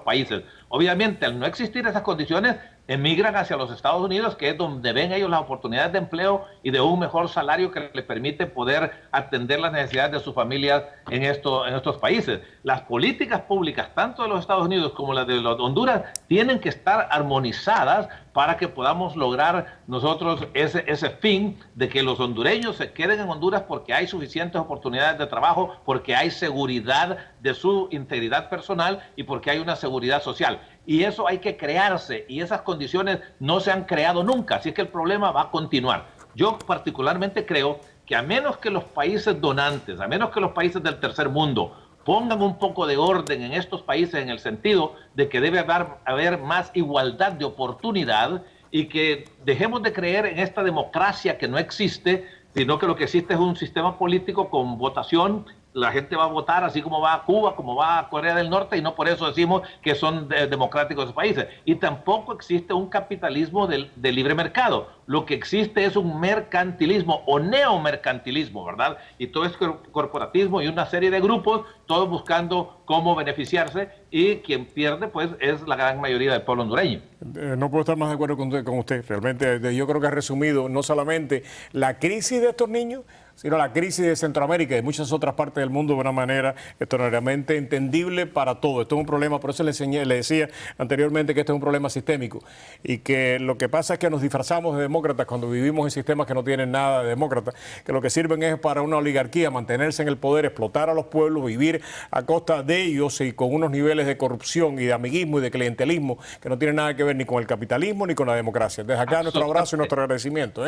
países. Obviamente, al no existir esas condiciones, emigran hacia los Estados Unidos, que es donde ven ellos las oportunidades de empleo y de un mejor salario que les permite poder atender las necesidades de sus familias en estos países. Las políticas públicas, tanto de los Estados Unidos como las de Honduras, tienen que estar armonizadas para que podamos lograr nosotros ese fin de que los hondureños se queden en Honduras porque hay suficientes oportunidades de trabajo, porque hay seguridad de su integridad personal y porque hay una seguridad social. Y eso hay que crearse, y esas condiciones no se han creado nunca, así que el problema va a continuar. Yo particularmente creo que a menos que los países donantes, a menos que los países del tercer mundo pongan un poco de orden en estos países, en el sentido de que debe haber más igualdad de oportunidad, y que dejemos de creer en esta democracia que no existe, sino que lo que existe es un sistema político con votación. La gente va a votar así como va a Cuba, como va a Corea del Norte, y no por eso decimos que son democráticos esos países. Y tampoco existe un capitalismo de libre mercado. Lo que existe es un mercantilismo o neomercantilismo, ¿verdad? Y todo es corporatismo y una serie de grupos, todos buscando cómo beneficiarse, y quien pierde pues es la gran mayoría del pueblo hondureño. No puedo estar más de acuerdo con usted. Realmente yo creo que ha resumido no solamente la crisis de estos niños, sino la crisis de Centroamérica y de muchas otras partes del mundo de una manera extraordinariamente entendible para todos. Esto es un problema, por eso le decía anteriormente que este es un problema sistémico, y que lo que pasa es que nos disfrazamos de demócratas cuando vivimos en sistemas que no tienen nada de demócratas, que lo que sirven es para una oligarquía mantenerse en el poder, explotar a los pueblos, vivir a costa de ellos y con unos niveles de corrupción y de amiguismo y de clientelismo que no tienen nada que ver ni con el capitalismo ni con la democracia. Desde acá nuestro abrazo y nuestro agradecimiento.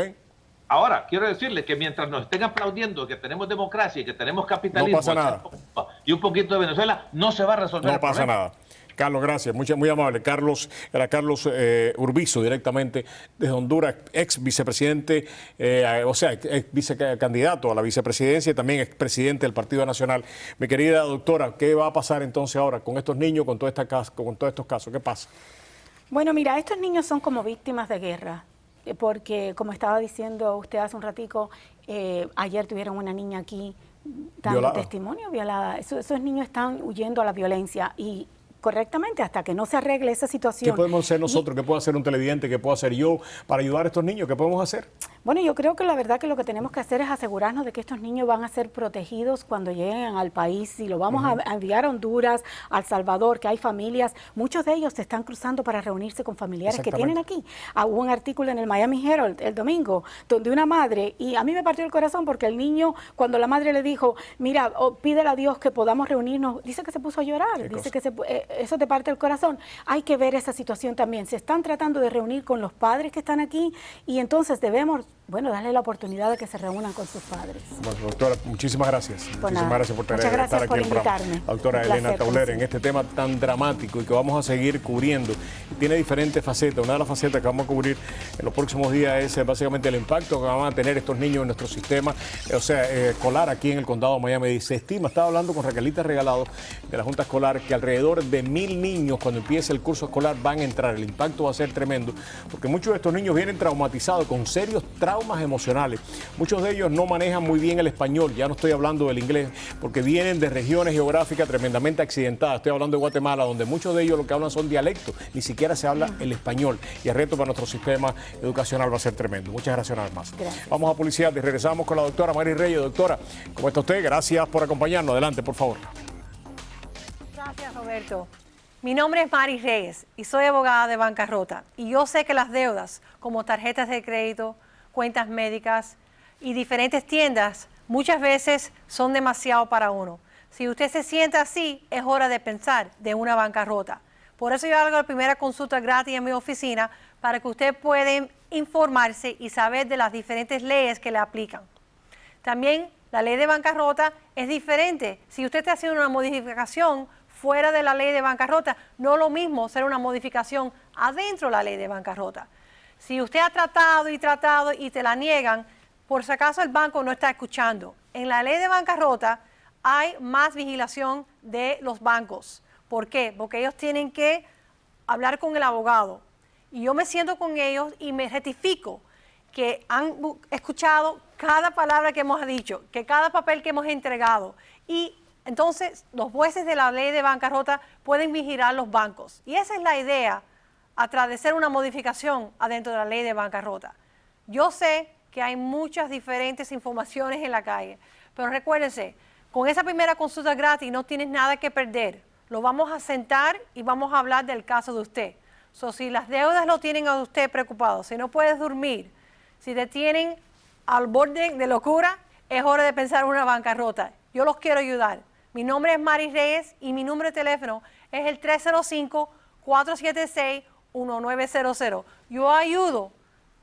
Ahora, quiero decirle que mientras nos estén aplaudiendo que tenemos democracia y que tenemos capitalismo, no pasa nada, y un poquito de Venezuela, no se va a resolver. No pasa nada. Carlos, gracias, muy amable. Era Carlos Urbizo, directamente desde Honduras, ex vicepresidente, ex vicecandidato a la vicepresidencia y también expresidente del Partido Nacional. Mi querida doctora, ¿qué va a pasar entonces ahora con estos niños, con todos estos casos? ¿Qué pasa? Bueno, mira, estos niños son como víctimas de guerra, porque como estaba diciendo usted hace un ratico, ayer tuvieron una niña aquí dando violada. testimonio violada. Esos niños están huyendo a la violencia y correctamente hasta que no se arregle esa situación. ¿Qué podemos hacer nosotros? ¿Qué puede hacer un televidente? ¿Qué puedo hacer yo para ayudar a estos niños? ¿Qué podemos hacer? Bueno, yo creo que la verdad que lo que tenemos que hacer es asegurarnos de que estos niños van a ser protegidos cuando lleguen al país. Y lo vamos a enviar a Honduras, a El Salvador, que hay familias, muchos de ellos se están cruzando para reunirse con familiares que tienen aquí. Hubo un artículo en el Miami Herald el domingo, donde una madre, y a mí me partió el corazón porque el niño, cuando la madre le dijo, mira, pídele a Dios que podamos reunirnos, dice que se puso a llorar, dice que eso te parte el corazón. Hay que ver esa situación también. Se están tratando de reunir con los padres que están aquí y entonces debemos, bueno, darle la oportunidad de que se reúnan con sus padres. Bueno, doctora, muchísimas gracias. Muchísimas gracias por estar aquí en el programa. Doctora Elena Tauler, en este tema tan dramático y que vamos a seguir cubriendo. Tiene diferentes facetas. Una de las facetas que vamos a cubrir en los próximos días es básicamente el impacto que van a tener estos niños en nuestro sistema, escolar aquí en el condado de Miami. Se estima, estaba hablando con Raquelita Regalado de la Junta Escolar, que alrededor de 1000 niños cuando empiece el curso escolar van a entrar. El impacto va a ser tremendo, porque muchos de estos niños vienen traumatizados con serios traumas emocionales. Muchos de ellos no manejan muy bien el español, ya no estoy hablando del inglés, porque vienen de regiones geográficas tremendamente accidentadas. Estoy hablando de Guatemala, donde muchos de ellos lo que hablan son dialectos, ni siquiera se habla el español. Y el reto para nuestro sistema educacional va a ser tremendo. Muchas gracias una vez más. Gracias. Vamos a publicidad y regresamos con la doctora Mary Reyes. Doctora, ¿cómo está usted? Gracias por acompañarnos. Adelante, por favor. Gracias, Roberto. Mi nombre es Mary Reyes y soy abogada de bancarrota. Y yo sé que las deudas, como tarjetas de crédito, cuentas médicas y diferentes tiendas, muchas veces son demasiado para uno. Si usted se siente así, es hora de pensar de una bancarrota. Por eso yo hago la primera consulta gratis en mi oficina para que usted pueda informarse y saber de las diferentes leyes que le aplican. También la ley de bancarrota es diferente. Si usted está haciendo una modificación fuera de la ley de bancarrota, no es lo mismo hacer una modificación adentro de la ley de bancarrota. Si usted ha tratado y te la niegan, por si acaso el banco no está escuchando. En la ley de bancarrota hay más vigilación de los bancos. ¿Por qué? Porque ellos tienen que hablar con el abogado. Y yo me siento con ellos y me rectifico que han escuchado cada palabra que hemos dicho, que cada papel que hemos entregado. Y entonces los jueces de la ley de bancarrota pueden vigilar los bancos. Y esa es la idea a través de hacer una modificación adentro de la ley de bancarrota. Yo sé que hay muchas diferentes informaciones en la calle, pero recuérdense, con esa primera consulta gratis no tienes nada que perder. Lo vamos a sentar y vamos a hablar del caso de usted. Si las deudas lo tienen a usted preocupado, si no puedes dormir, si te tienen al borde de locura, es hora de pensar en una bancarrota. Yo los quiero ayudar. Mi nombre es Mary Reyes y mi número de teléfono es el 305-476-1900. Yo ayudo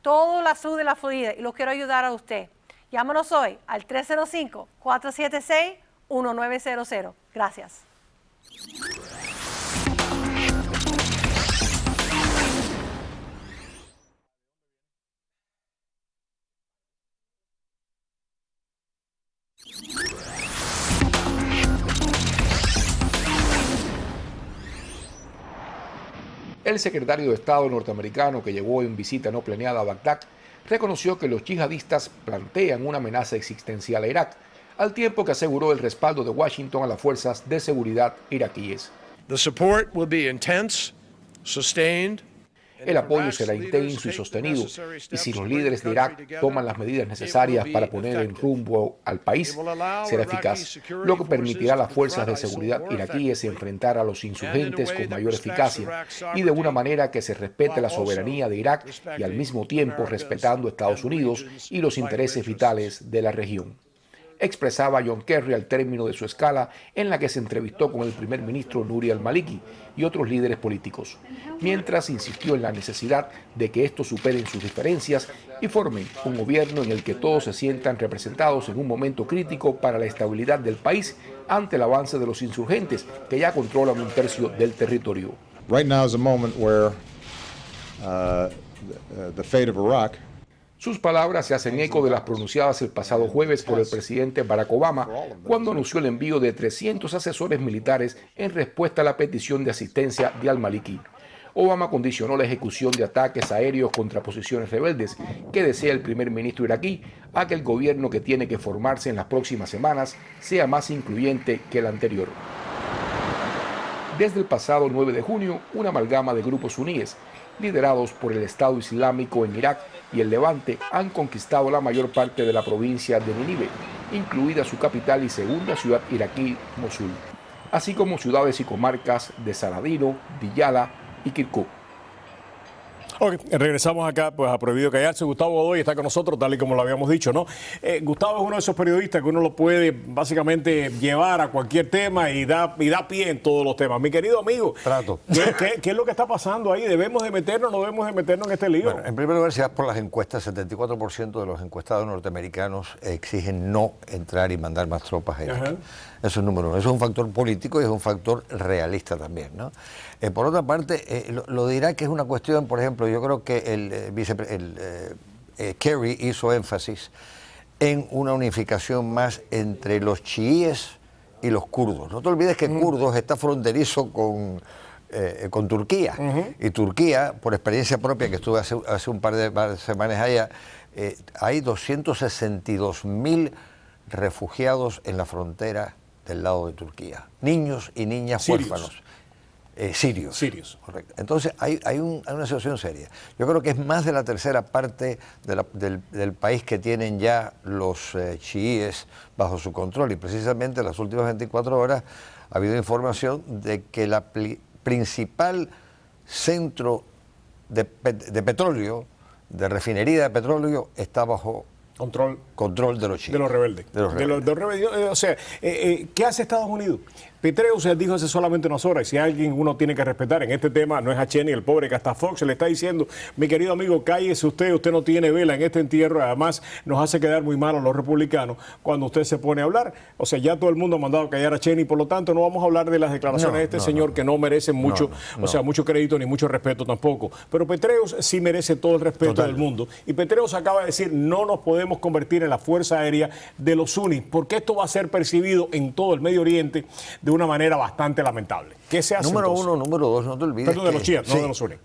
todo la sur de la Florida y los quiero ayudar a usted. Llámanos hoy al 305-476-1900. Gracias. El secretario de Estado norteamericano que llegó en visita no planeada a Bagdad reconoció que los yihadistas plantean una amenaza existencial a Irak, al tiempo que aseguró el respaldo de Washington a las fuerzas de seguridad iraquíes. The support will be intense, sustained. El apoyo será intenso y sostenido, y si los líderes de Irak toman las medidas necesarias para poner en rumbo al país, será eficaz, lo que permitirá a las fuerzas de seguridad iraquíes enfrentar a los insurgentes con mayor eficacia y de una manera que se respete la soberanía de Irak y al mismo tiempo respetando a Estados Unidos y los intereses vitales de la región. Expresaba John Kerry al término de su escala en la que se entrevistó con el primer ministro Nouri al-Maliki y otros líderes políticos, mientras insistió en la necesidad de que estos superen sus diferencias y formen un gobierno en el que todos se sientan representados en un momento crítico para la estabilidad del país ante el avance de los insurgentes que ya controlan un tercio del territorio. Right now is a moment where the fate of Iraq. Sus palabras se hacen eco de las pronunciadas el pasado jueves por el presidente Barack Obama cuando anunció el envío de 300 asesores militares en respuesta a la petición de asistencia de al-Maliki. Obama condicionó la ejecución de ataques aéreos contra posiciones rebeldes que desea el primer ministro iraquí a que el gobierno que tiene que formarse en las próximas semanas sea más incluyente que el anterior. Desde el pasado 9 de junio, una amalgama de grupos suníes, liderados por el Estado Islámico en Irak y el Levante, han conquistado la mayor parte de la provincia de Nínive, incluida su capital y segunda ciudad iraquí, Mosul, así como ciudades y comarcas de Saladino, Diyala y Kirkuk. Ok, regresamos acá pues a Prohibido Callarse. Gustavo Godoy está con nosotros, tal y como lo habíamos dicho, ¿no? Gustavo es uno de esos periodistas que uno lo puede básicamente llevar a cualquier tema y da pie en todos los temas. Mi querido amigo, Trato. ¿Qué es lo que está pasando ahí? ¿Debemos de meternos o no debemos de meternos en este lío? Bueno, en primer lugar, si vas por las encuestas, 74% de los encuestados norteamericanos exigen no entrar y mandar más tropas a Irak. Ajá. Eso es número uno. Eso es un factor político y es un factor realista también, ¿no? Por otra parte, lo de Irak es una cuestión, por ejemplo, yo creo que Kerry hizo énfasis en una unificación más entre los chiíes y los kurdos. No te olvides que kurdos está fronterizo con Turquía. Y Turquía, por experiencia propia, que estuve hace un par de semanas allá, hay 262.000 refugiados en la frontera del lado de Turquía. Niños y niñas huérfanos. Sirios. Correcto. Entonces hay una situación seria. Yo creo que es más de la tercera parte del país que tienen ya los chiíes bajo su control, y precisamente en las últimas 24 horas ha habido información de que la principal centro de petróleo, de refinería de petróleo, está bajo control de los chiíes. De los rebeldes. O sea, ¿qué hace Estados Unidos? Petraeus dijo hace solamente unas horas, y si alguien uno tiene que respetar en este tema, no es a Cheney, el pobre, que hasta Fox le está diciendo, mi querido amigo, cállese usted no tiene vela en este entierro, además nos hace quedar muy mal a los republicanos cuando usted se pone a hablar. O sea, ya todo el mundo ha mandado a callar a Cheney, por lo tanto no vamos a hablar de las declaraciones de este señor que no merecen mucho, o sea, mucho crédito ni mucho respeto tampoco. Pero Petraeus sí merece todo el respeto del mundo. Y Petraeus acaba de decir, no nos podemos convertir en la fuerza aérea de los sunnis, porque esto va a ser percibido en todo el Medio Oriente de una manera bastante lamentable. ¿Qué se hace Número entonces? uno, número dos, no te olvides. Perdón, de los chiíes, no de los sunnis.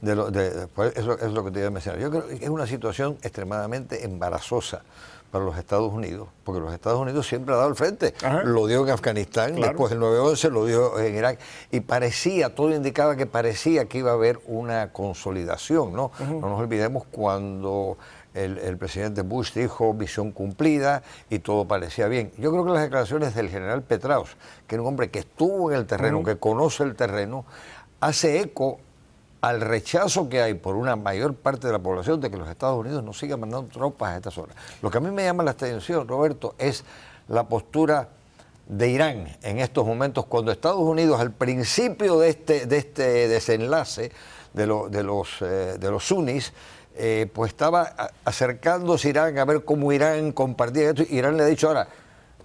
Pues eso es lo que te iba a mencionar. Yo creo que es una situación extremadamente embarazosa para los Estados Unidos, porque los Estados Unidos siempre ha dado el frente. Ajá. Lo dio en Afganistán, después del 9/11, lo dio en Irak, y todo indicaba que parecía que iba a haber una consolidación, ¿no? No nos olvidemos cuando el presidente Bush dijo misión cumplida y todo parecía bien. Yo creo que las declaraciones del general Petraeus, que es un hombre que estuvo en el terreno, que conoce el terreno, hace eco al rechazo que hay por una mayor parte de la población de que los Estados Unidos no sigan mandando tropas a esta zona. Lo que a mí me llama la atención, Roberto, es la postura de Irán en estos momentos, cuando Estados Unidos, al principio de este desenlace de los sunnis, pues estaba acercándose a Irán a ver cómo Irán compartía esto. Irán le ha dicho ahora,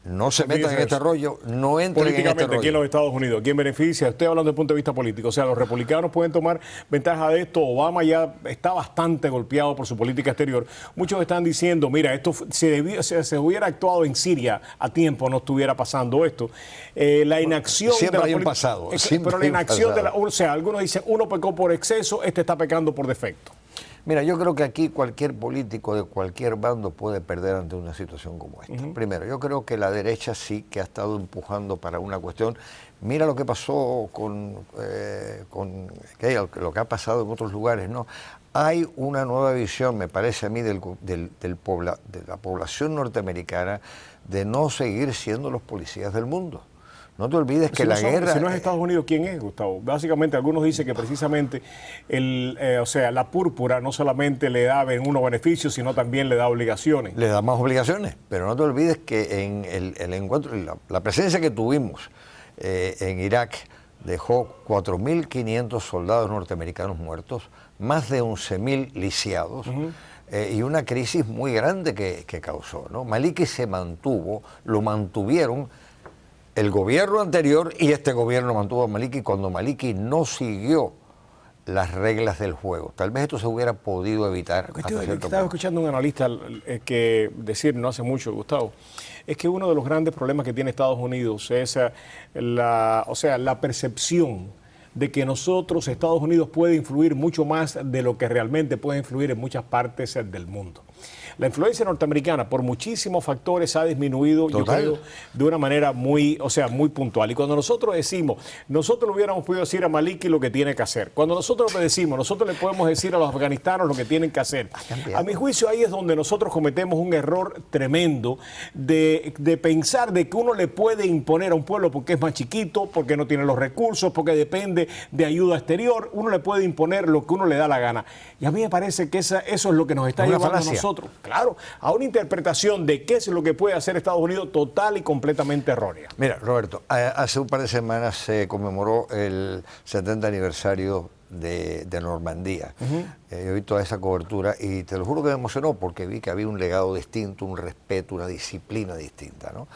no se metan en este rollo, no entren en este rollo. Políticamente aquí en los Estados Unidos, ¿quién beneficia? Estoy hablando desde el punto de vista político. O sea, los republicanos pueden tomar ventaja de esto. Obama ya está bastante golpeado por su política exterior. Muchos están diciendo, mira, esto se hubiera actuado en Siria a tiempo, no estuviera pasando esto. La inacción siempre de la hay un pasado. Pero la inacción o sea, algunos dicen, uno pecó por exceso, este está pecando por defecto. Mira, yo creo que aquí cualquier político de cualquier bando puede perder ante una situación como esta. Primero, yo creo que la derecha sí que ha estado empujando para una cuestión. Mira lo que pasó con lo que ha pasado en otros lugares, ¿no? Hay una nueva visión, me parece a mí, de la población norteamericana de no seguir siendo los policías del mundo. No te olvides que la guerra... Si no es Estados Unidos, ¿quién es, Gustavo? Básicamente, algunos dicen que precisamente la púrpura no solamente le da unos beneficios, sino también le da obligaciones. Le da más obligaciones, pero no te olvides que en el encuentro, la presencia que tuvimos en Irak dejó 4.500 soldados norteamericanos muertos, más de 11.000 lisiados, y una crisis muy grande que causó, ¿no? Maliki se mantuvo, lo mantuvieron el gobierno anterior, y este gobierno mantuvo a Maliki cuando Maliki no siguió las reglas del juego. Tal vez esto se hubiera podido evitar. Estaba escuchando a un analista que decir no hace mucho, Gustavo, es que uno de los grandes problemas que tiene Estados Unidos es la percepción de que nosotros, Estados Unidos, puede influir mucho más de lo que realmente puede influir en muchas partes del mundo. La influencia norteamericana por muchísimos factores ha disminuido, yo creo, de una manera muy puntual. Y cuando nosotros decimos, nosotros le hubiéramos podido decir a Maliki lo que tiene que hacer. Cuando nosotros le decimos, nosotros le podemos decir a los afganistanos lo que tienen que hacer. A mi juicio, ahí es donde nosotros cometemos un error tremendo de pensar de que uno le puede imponer a un pueblo porque es más chiquito, porque no tiene los recursos, porque depende de ayuda exterior. Uno le puede imponer lo que uno le da la gana. Y a mí me parece que eso es lo que nos está llevando a nosotros. Claro, a una interpretación de qué es lo que puede hacer Estados Unidos total y completamente errónea. Mira, Roberto, hace un par de semanas se conmemoró el 70 aniversario de Normandía. Yo vi toda esa cobertura y te lo juro que me emocionó porque vi que había un legado distinto, un respeto, una disciplina distinta, ¿no?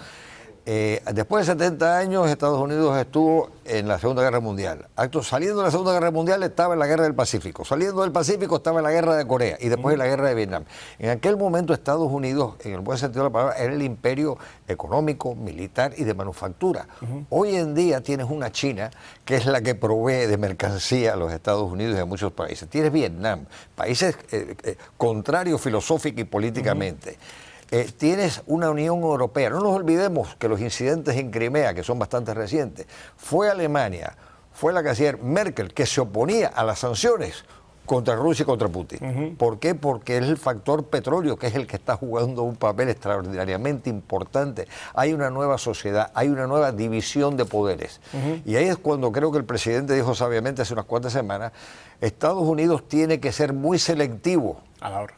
Después de 70 años, Estados Unidos estuvo en la Segunda Guerra Mundial. Saliendo de la Segunda Guerra Mundial estaba en la Guerra del Pacífico. Saliendo del Pacífico estaba en la Guerra de Corea y después en la Guerra de Vietnam. En aquel momento Estados Unidos, en el buen sentido de la palabra, era el imperio económico, militar y de manufactura. Hoy en día tienes una China que es la que provee de mercancía a los Estados Unidos y a muchos países. Tienes Vietnam, países contrarios filosófica y políticamente. Tienes una Unión Europea. No nos olvidemos que los incidentes en Crimea, que son bastante recientes, fue Alemania, fue la canciller Merkel que se oponía a las sanciones contra Rusia y contra Putin. ¿Por qué? Porque es el factor petróleo que es el que está jugando un papel extraordinariamente importante. Hay una nueva sociedad, hay una nueva división de poderes. Y ahí es cuando creo que el presidente dijo sabiamente hace unas cuantas semanas, Estados Unidos tiene que ser muy selectivo. A la hora.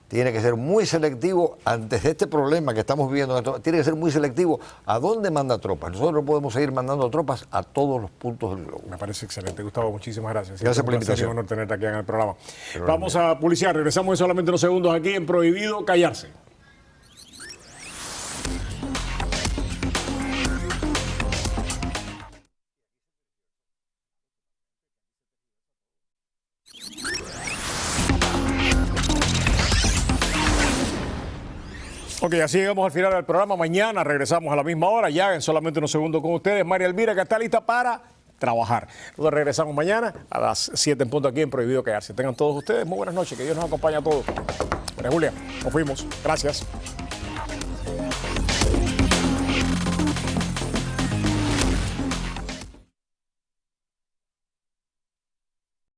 Tiene que ser muy selectivo antes de este problema que estamos viviendo. Tiene que ser muy selectivo a dónde manda tropas. Nosotros no podemos seguir mandando tropas a todos los puntos del globo. Me parece excelente, Gustavo. Muchísimas gracias. Gracias por la invitación. Es un honor tenerte aquí en el programa. Vamos a publicidad. Regresamos en solamente unos segundos aquí en Prohibido Callarse. Ok, así llegamos al final del programa. Mañana regresamos a la misma hora, ya en solamente unos segundos con ustedes. María Elvira, que está lista para trabajar. Nosotros regresamos mañana a las 7 en punto aquí en Prohibido Callarse. Tengan todos ustedes muy buenas noches, que Dios nos acompañe a todos. María Julia, nos fuimos. Gracias.